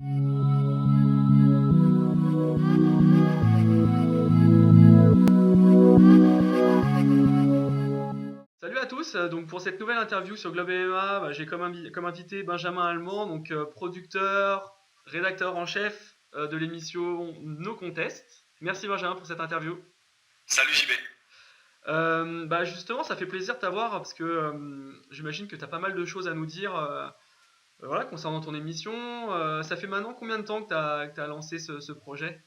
Salut à tous, donc pour cette nouvelle interview sur Globe MMA, j'ai comme invité Benjamin Allemand, donc producteur, rédacteur en chef de l'émission No Contest. Merci Benjamin pour cette interview. Salut JB. Justement, ça fait plaisir de t'avoir parce que j'imagine que tu as pas mal de choses à nous dire voilà, concernant ton émission. Ça fait maintenant combien de temps que tu as lancé ce projet?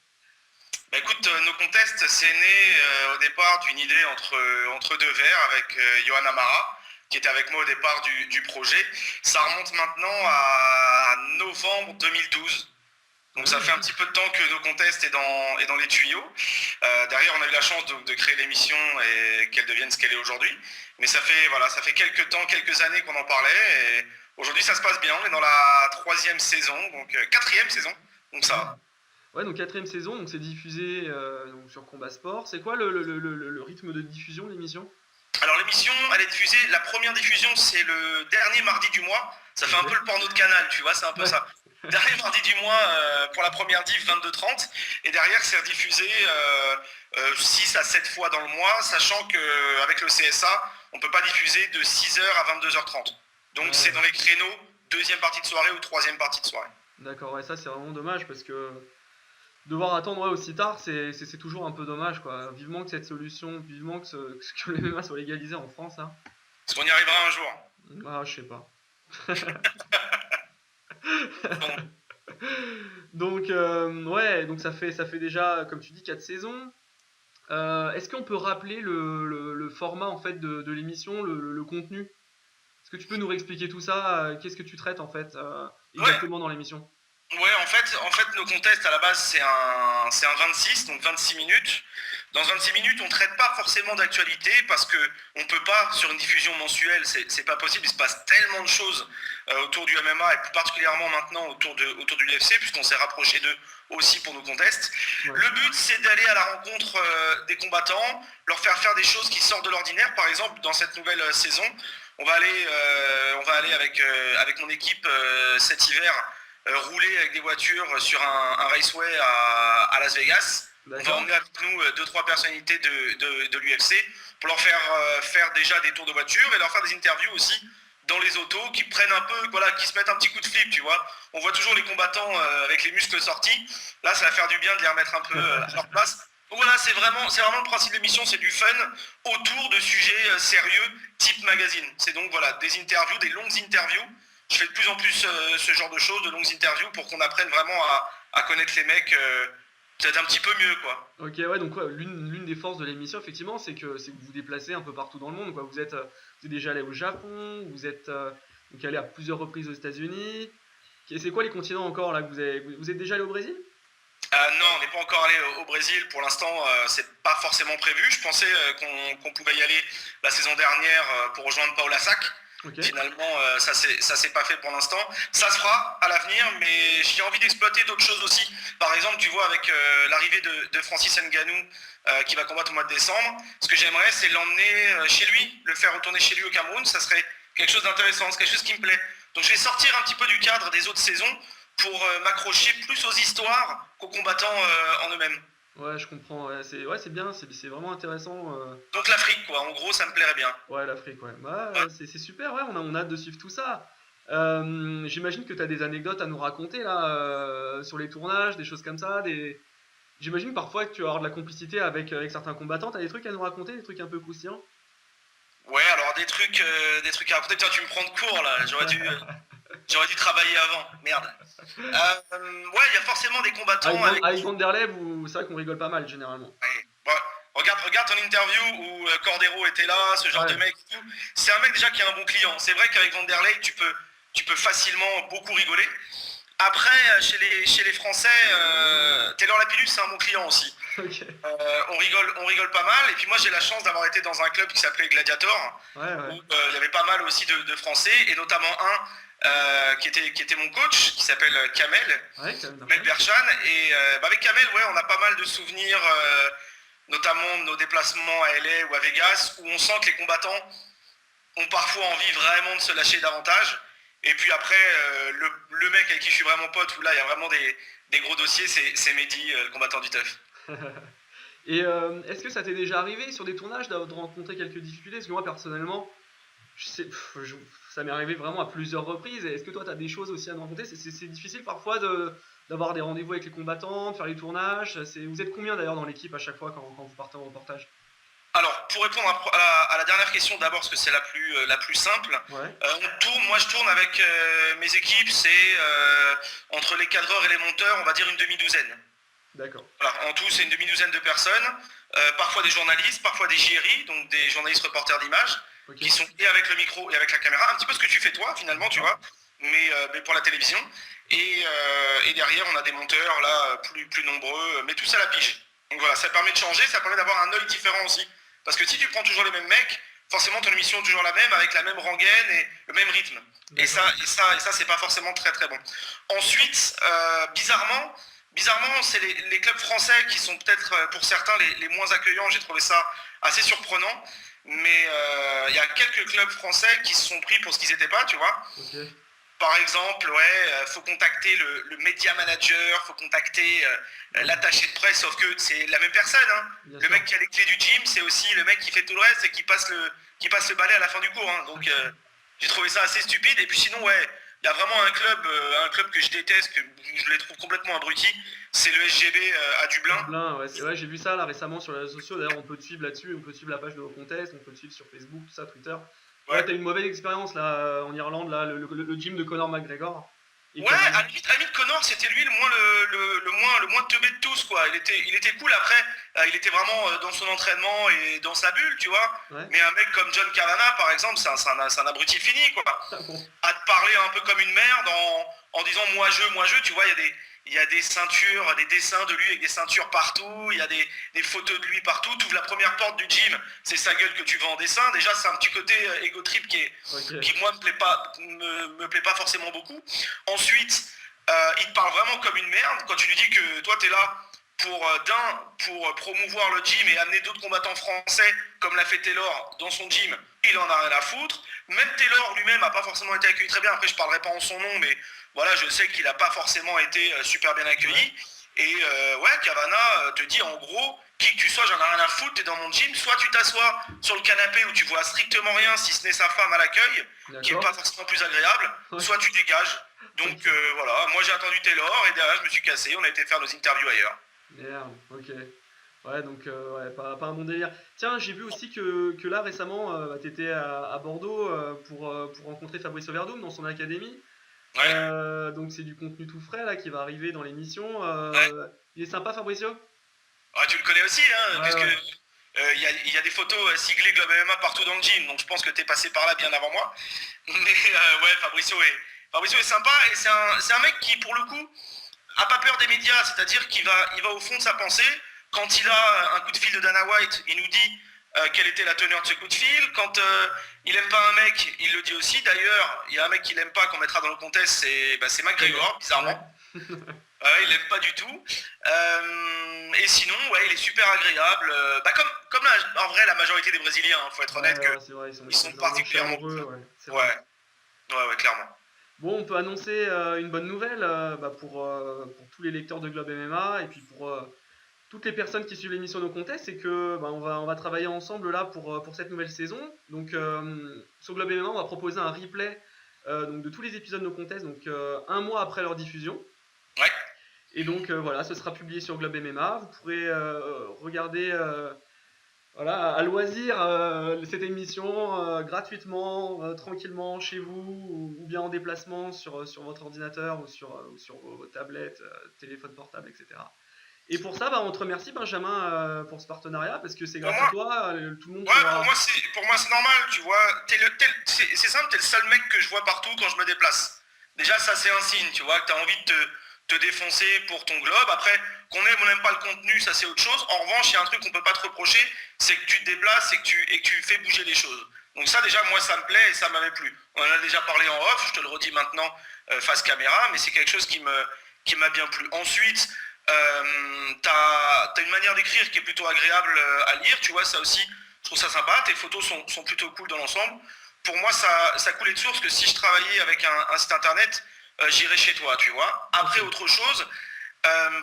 Bah écoute, No Contest, c'est né au départ d'une idée entre deux verres avec Johan Amara, qui était avec moi au départ du projet. Ça remonte maintenant à novembre 2012. Donc ça fait un petit peu de temps que No Contest est dans les tuyaux. Derrière, on a eu la chance de créer l'émission et qu'elle devienne ce qu'elle est aujourd'hui. Mais ça fait quelques temps, quelques années qu'on en parlait. Et aujourd'hui, ça se passe bien. On est dans la troisième saison, donc quatrième saison. Donc ça va. Ouais, donc quatrième saison, donc c'est diffusé donc sur Combat Sport. C'est quoi le rythme de diffusion de l'émission? Alors l'émission, elle est diffusée, la première diffusion, c'est le dernier mardi du mois. Ça fait un peu le porno de Canal, tu vois, c'est un peu ça. Dernier mardi du mois pour la première diff, 22h30. Et derrière, c'est rediffusé 6 à 7 fois dans le mois, sachant qu'avec le CSA, on ne peut pas diffuser de 6h à 22h30. Donc c'est dans les créneaux, deuxième partie de soirée ou troisième partie de soirée. D'accord, ouais, ça c'est vraiment dommage parce que devoir attendre aussi tard, c'est toujours un peu dommage, quoi. Vivement que cette solution, vivement que le MMA soit légalisé en France, hein. Est-ce qu'on y arrivera un jour? Ah, je sais pas. Bon. Donc, ouais, donc ça fait déjà, comme tu dis, 4 saisons. Est-ce qu'on peut rappeler le format en fait de l'émission, le contenu? Est-ce que tu peux nous réexpliquer tout ça? Qu'est-ce que tu traites en fait exactement dans l'émission? Ouais, en fait, nos contests à la base c'est un 26, donc 26 minutes. Dans 26 minutes, on ne traite pas forcément d'actualité parce que on peut pas sur une diffusion mensuelle, c'est pas possible. Il se passe tellement de choses autour du MMA et plus particulièrement maintenant autour de l'UFC puisqu'on s'est rapproché d'eux aussi pour nos contests. Ouais. Le but c'est d'aller à la rencontre des combattants, leur faire des choses qui sortent de l'ordinaire. Par exemple, dans cette nouvelle saison, on va aller avec mon équipe cet hiver rouler avec des voitures sur un raceway à Las Vegas. On va emmener avec nous 2-3 personnalités de l'UFC pour leur faire déjà des tours de voiture et leur faire des interviews aussi dans les autos qui prennent un peu, voilà, qui se mettent un petit coup de flip, tu vois. On voit toujours les combattants avec les muscles sortis. Là, ça va faire du bien de les remettre un peu à leur place. Donc voilà, c'est vraiment le principe de l'émission, c'est du fun autour de sujets sérieux type magazine. C'est donc voilà, des interviews, des longues interviews. Je fais de plus en plus ce genre de choses, de longues interviews pour qu'on apprenne vraiment à connaître les mecs peut-être un petit peu mieux, quoi. Ok, ouais, donc ouais, l'une des forces de l'émission, effectivement, c'est que vous vous déplacez un peu partout dans le monde, quoi. Vous êtes déjà allé au Japon, vous êtes donc allé à plusieurs reprises aux États-Unis. Et c'est quoi les continents encore là que vous êtes déjà allé au Brésil? Non, on n'est pas encore allé au Brésil. Pour l'instant, c'est pas forcément prévu. Je pensais qu'on pouvait y aller la saison dernière pour rejoindre Paola Sac. Ok. Finalement, ça s'est pas fait pour l'instant. Ça se fera à l'avenir, mais j'ai envie d'exploiter d'autres choses aussi. Par exemple, tu vois, avec l'arrivée de Francis Ngannou qui va combattre au mois de décembre, ce que j'aimerais, c'est l'emmener chez lui, le faire retourner chez lui au Cameroun. Ça serait quelque chose d'intéressant, c'est quelque chose qui me plaît. Donc je vais sortir un petit peu du cadre des autres saisons pour m'accrocher plus aux histoires qu'aux combattants en eux-mêmes. Ouais, je comprends. Ouais, c'est bien, c'est vraiment intéressant. Donc l'Afrique, quoi. En gros, ça me plairait bien. Ouais, l'Afrique, ouais. Bah, Ouais. c'est super, ouais, on a hâte de suivre tout ça. J'imagine que tu as des anecdotes à nous raconter là sur les tournages, des choses comme ça. J'imagine parfois que tu vas avoir de la complicité avec certains combattants. T'as des trucs à nous raconter, des trucs un peu croustillants? Ouais, alors des trucs à raconter. Tiens, tu me prends de court là. J'aurais dû travailler avant. Merde. Ouais, il y a forcément des combattants avec. Avec Vanderlei, c'est vrai qu'on rigole pas mal généralement. Ouais. Ouais. Regarde ton interview où Cordero était là, ce genre Ouais. de mec et tout. C'est un mec déjà qui est un bon client. C'est vrai qu'avec Vanderlei, tu peux facilement beaucoup rigoler. Après, chez les Français, Taylor Lapillus, c'est un bon client aussi. Ok. On rigole pas mal. Et puis moi, j'ai la chance d'avoir été dans un club qui s'appelait Gladiator, Ouais, où ouais. il y avait pas mal aussi de Français, et notamment un qui était mon coach, qui s'appelle Kamel, Ouais, quand même. Kamel Berchan. Et avec Kamel, ouais, on a pas mal de souvenirs, notamment de nos déplacements à LA ou à Vegas, où on sent que les combattants ont parfois envie vraiment de se lâcher davantage. Et puis après, le mec avec qui je suis vraiment pote, où là il y a vraiment des gros dossiers, c'est Mehdi, le combattant du teuf. Et est-ce que ça t'est déjà arrivé sur des tournages de rencontrer quelques difficultés? Parce que moi personnellement, je sais, ça m'est arrivé vraiment à plusieurs reprises. Et est-ce que toi t'as des choses aussi à me raconter? C'est difficile parfois d'avoir des rendez-vous avec les combattants, de faire les tournages. Vous êtes combien d'ailleurs dans l'équipe à chaque fois quand vous partez en reportage? Alors, pour répondre à la dernière question d'abord, parce que c'est la plus simple, Ouais, moi je tourne avec mes équipes, c'est entre les cadreurs et les monteurs, on va dire une demi-douzaine. d'accord. Voilà, en tout, c'est une demi-douzaine de personnes, parfois des journalistes, parfois des JRI, donc des journalistes reporters d'images, Ok. qui sont et avec le micro et avec la caméra, un petit peu ce que tu fais toi finalement, tu vois, mais pour la télévision. Et derrière, on a des monteurs là plus nombreux, mais tous à la pige. Donc voilà, ça permet de changer, ça permet d'avoir un œil différent aussi. Parce que si tu prends toujours les mêmes mecs, forcément ton émission est toujours la même, avec la même rengaine et le même rythme. Et ça, c'est pas forcément très très bon. Ensuite, bizarrement, c'est les clubs français qui sont peut-être pour certains les moins accueillants. J'ai trouvé ça assez surprenant. Mais il y a quelques clubs français qui se sont pris pour ce qu'ils n'étaient pas, tu vois. Ok. Par exemple, faut contacter le media manager, faut contacter l'attaché de presse, sauf que c'est la même personne. Hein. Bien Le sûr. mec qui a les clés du gym, c'est aussi le mec qui fait tout le reste et qui passe le balai à la fin du cours. Hein. Donc j'ai trouvé ça assez stupide. Et puis sinon, ouais, il y a vraiment un club que je déteste, que je les trouve complètement abrutis, c'est le SGB à Dublin. Dublin, ouais, ouais, j'ai vu ça là récemment sur les réseaux sociaux. D'ailleurs, on peut te suivre là-dessus, on peut suivre la page de vos contests, on peut te suivre sur Facebook, tout ça, Twitter. Ouais, Ouais. t'as eu une mauvaise expérience là en Irlande, là, le gym de Conor McGregor. Et Ouais, à limite Connor, c'était lui le moins teubé de tous, quoi. Il était cool après, il était vraiment dans son entraînement et dans sa bulle, tu vois. ouais. Mais un mec comme John Kavanagh, par exemple, c'est un abruti fini, quoi. Ah bon. À te parler un peu comme une merde en disant moi je, tu vois, il y a des ceintures, des dessins de lui avec des ceintures partout, il y a des photos de lui partout. Tu ouvres la première porte du gym, c'est sa gueule que tu vois en dessin. Déjà, c'est un petit côté ego trip Ok. qui moi, me plaît pas forcément beaucoup. Ensuite, il te parle vraiment comme une merde quand tu lui dis que toi, tu es là pour promouvoir le gym et amener d'autres combattants français, comme l'a fait Taylor dans son gym. Il en a rien à foutre. Même Taylor lui-même n'a pas forcément été accueilli très bien. Après, je parlerai pas en son nom, mais voilà, je sais qu'il n'a pas forcément été super bien accueilli. Ouais. Et ouais, Kavanagh te dit en gros, qui que tu sois, j'en ai rien à foutre, t'es dans mon gym. Soit tu t'assois sur le canapé où tu vois strictement rien, si ce n'est sa femme à l'accueil, qui n'est pas D'accord. forcément plus agréable, Ouais. soit tu dégages. Donc Ok. voilà, moi j'ai attendu Taylor et derrière je me suis cassé, on a été faire nos interviews ailleurs. Merde, ok. Ouais, donc ouais, pas un bon délire. Tiens, j'ai vu aussi que là récemment, bah, t'étais à Bordeaux pour rencontrer Fabrice Overdoom dans son académie. Ouais, Donc c'est du contenu tout frais là qui va arriver dans l'émission. ouais. Il est sympa Fabricio? Ah, tu le connais aussi, hein, Ouais, puisque ouais. y a des photos siglées Globe MMA partout dans le gym, donc je pense que t'es passé par là bien avant moi. Mais ouais, Fabricio est sympa et c'est un mec qui, pour le coup, a pas peur des médias, c'est-à-dire il va au fond de sa pensée. Quand il a un coup de fil de Dana White, il nous dit quelle était la teneur de ce coup de fil. Quand il aime pas un mec, il le dit aussi. D'ailleurs, il y a un mec qu'il aime pas qu'on mettra dans le contest, c'est McGregor, Ouais. bizarrement. Il l'aime pas du tout. Et sinon, ouais, il est super agréable. Comme en vrai la majorité des Brésiliens, hein, faut être Ouais, honnête que ouais, c'est vrai, ils sont ils ont un particulièrement chaleureux, cool. ouais, c'est vrai. Ouais, ouais, clairement. Bon, on peut annoncer une bonne nouvelle bah, pour tous les lecteurs de Globe MMA et puis pour toutes les personnes qui suivent l'émission No Contest, c'est que bah, on va travailler ensemble là pour cette nouvelle saison. Donc sur Globe MMA, on va proposer un replay donc, de tous les épisodes No Contest, donc un mois après leur diffusion. Ouais. Et donc voilà, ce sera publié sur Globe MMA. Vous pourrez regarder voilà, à loisir cette émission gratuitement, tranquillement chez vous ou bien en déplacement sur votre ordinateur ou sur vos tablettes, téléphones portables, etc. Et pour ça, bah, on te remercie Benjamin pour ce partenariat parce que c'est Pour grâce à moi, toi, tout le monde ouais, pourra. pour moi c'est normal, tu vois. C'est simple, t'es le seul mec que je vois partout quand je me déplace. Déjà, ça c'est un signe, tu vois, que t'as envie de te défoncer pour ton globe. Après, qu'on aime ou n'aime pas le contenu, ça c'est autre chose. En revanche, il y a un truc qu'on peut pas te reprocher, c'est que tu te déplaces et que tu fais bouger les choses. Donc ça déjà, moi ça me plaît et ça m'avait plu. On en a déjà parlé en off, je te le redis maintenant face caméra, mais c'est quelque chose qui m'a bien plu. Ensuite, t'as une manière d'écrire qui est plutôt agréable à lire, tu vois, ça aussi, je trouve ça sympa. Tes photos sont plutôt cool dans l'ensemble. pour moi, ça coulait de source que si je travaillais avec un site internet, j'irais chez toi, tu vois. Après, autre chose,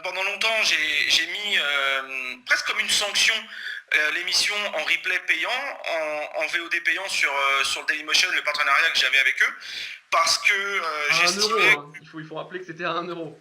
pendant longtemps, j'ai mis presque comme une sanction l'émission en replay payant, en VOD payant sur le Dailymotion, le partenariat que j'avais avec eux, parce que À 1 euro, j'estimais... hein. Il faut rappeler que c'était à 1 euro.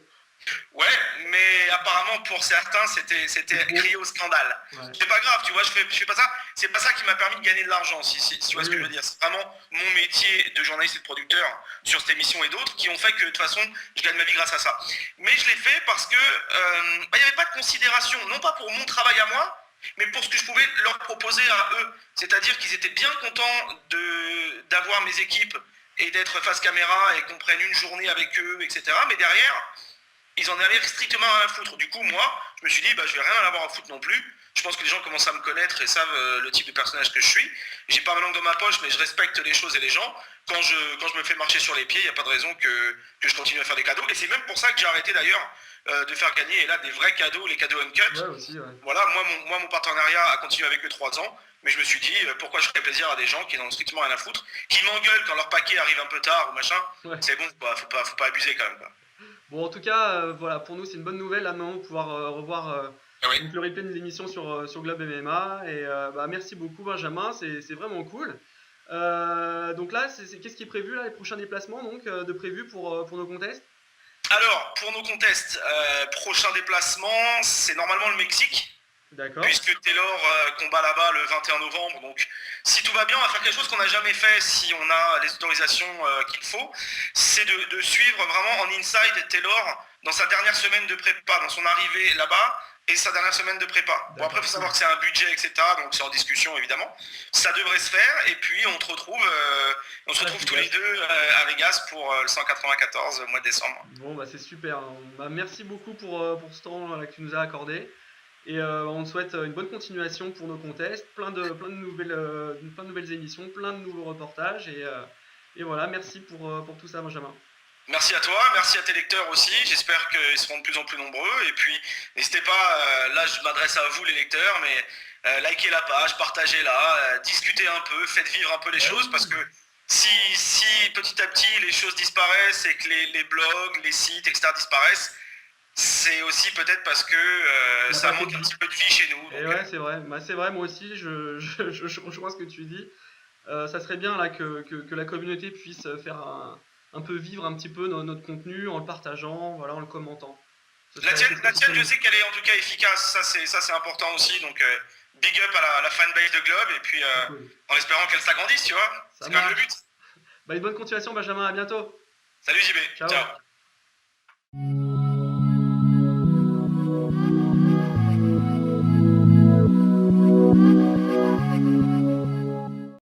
Ouais, mais apparemment pour certains c'était crié au scandale. Ouais. C'est pas grave, tu vois, je fais pas ça. C'est pas ça qui m'a permis de gagner de l'argent, si tu vois ce que je veux dire. C'est vraiment mon métier de journaliste et de producteur sur cette émission et d'autres qui ont fait que de toute façon je gagne ma vie grâce à ça. Mais je l'ai fait parce que il n'y avait pas de considération, non pas pour mon travail à moi, mais pour ce que je pouvais leur proposer à eux. C'est-à-dire qu'ils étaient bien contents d'avoir mes équipes et d'être face caméra et qu'on prenne une journée avec eux, etc. Mais derrière, ils en avaient strictement rien à foutre. Du coup, moi, je me suis dit, je vais rien en avoir à foutre non plus. Je pense que les gens commencent à me connaître et savent le type de personnage que je suis. J'ai pas ma langue dans ma poche, mais je respecte les choses et les gens. Quand je me fais marcher sur les pieds, il n'y a pas de raison que je continue à faire des cadeaux. Et c'est même pour ça que j'ai arrêté d'ailleurs de faire gagner, et là, des vrais cadeaux, les cadeaux uncut. Ouais, aussi, ouais. Voilà, moi, mon partenariat a continué avec eux 3 ans. Mais je me suis dit, pourquoi je ferais plaisir à des gens qui n'en ont strictement rien à foutre, qui m'engueulent quand leur paquet arrive un peu tard ou machin. Ouais. C'est bon, faut pas abuser quand même, quoi. Bon, en tout cas, voilà, pour nous, c'est une bonne nouvelle là maintenant de pouvoir revoir Oui. donc, le replay de l'émission sur Globe MMA. Et merci beaucoup, Benjamin, c'est vraiment cool. Donc là, qu'est-ce qui est prévu là, les prochains déplacements donc, de prévus pour nos contests? Alors, pour nos contests, prochain déplacement, c'est normalement le Mexique. D'accord. Puisque Taylor combat là-bas le 21 novembre. Donc, si tout va bien, on va faire quelque chose qu'on n'a jamais fait si on a les autorisations qu'il faut. C'est de suivre vraiment en inside Taylor dans sa dernière semaine de prépa, dans son arrivée là-bas et sa dernière semaine de prépa. Bon, après, il faut savoir que c'est un budget, etc. Donc, c'est en discussion, évidemment. Ça devrait se faire. Et puis, on se retrouve tous les deux à Vegas pour le 194 au mois de décembre. Bon, c'est super. Merci beaucoup pour ce temps là, que tu nous as accordé. Et on te souhaite une bonne continuation pour nos contests, plein de nouvelles émissions, plein de nouveaux reportages. Et voilà, merci pour tout ça, Benjamin. Merci à toi, merci à tes lecteurs aussi. J'espère qu'ils seront de plus en plus nombreux. Et puis, n'hésitez pas, là je m'adresse à vous les lecteurs, mais likez la page, partagez-la, discutez un peu, faites vivre un peu les choses, parce que si petit à petit les choses disparaissent et que les blogs, les sites, etc. disparaissent, c'est aussi peut-être parce que ça manque un petit peu de vie chez nous. Et ouais, c'est vrai. C'est vrai, moi aussi, je vois ce que tu dis. Ça serait bien là que la communauté puisse faire un peu vivre un petit peu notre contenu en le partageant, voilà, en le commentant. La tienne, je sais qu'elle est en tout cas efficace. Ça c'est important aussi. Donc big up à la fanbase de Globe et puis cool. En espérant qu'elle s'agrandisse, tu vois. C'est quand même le but. Une bonne continuation, Benjamin. À bientôt. Salut JB. Ciao.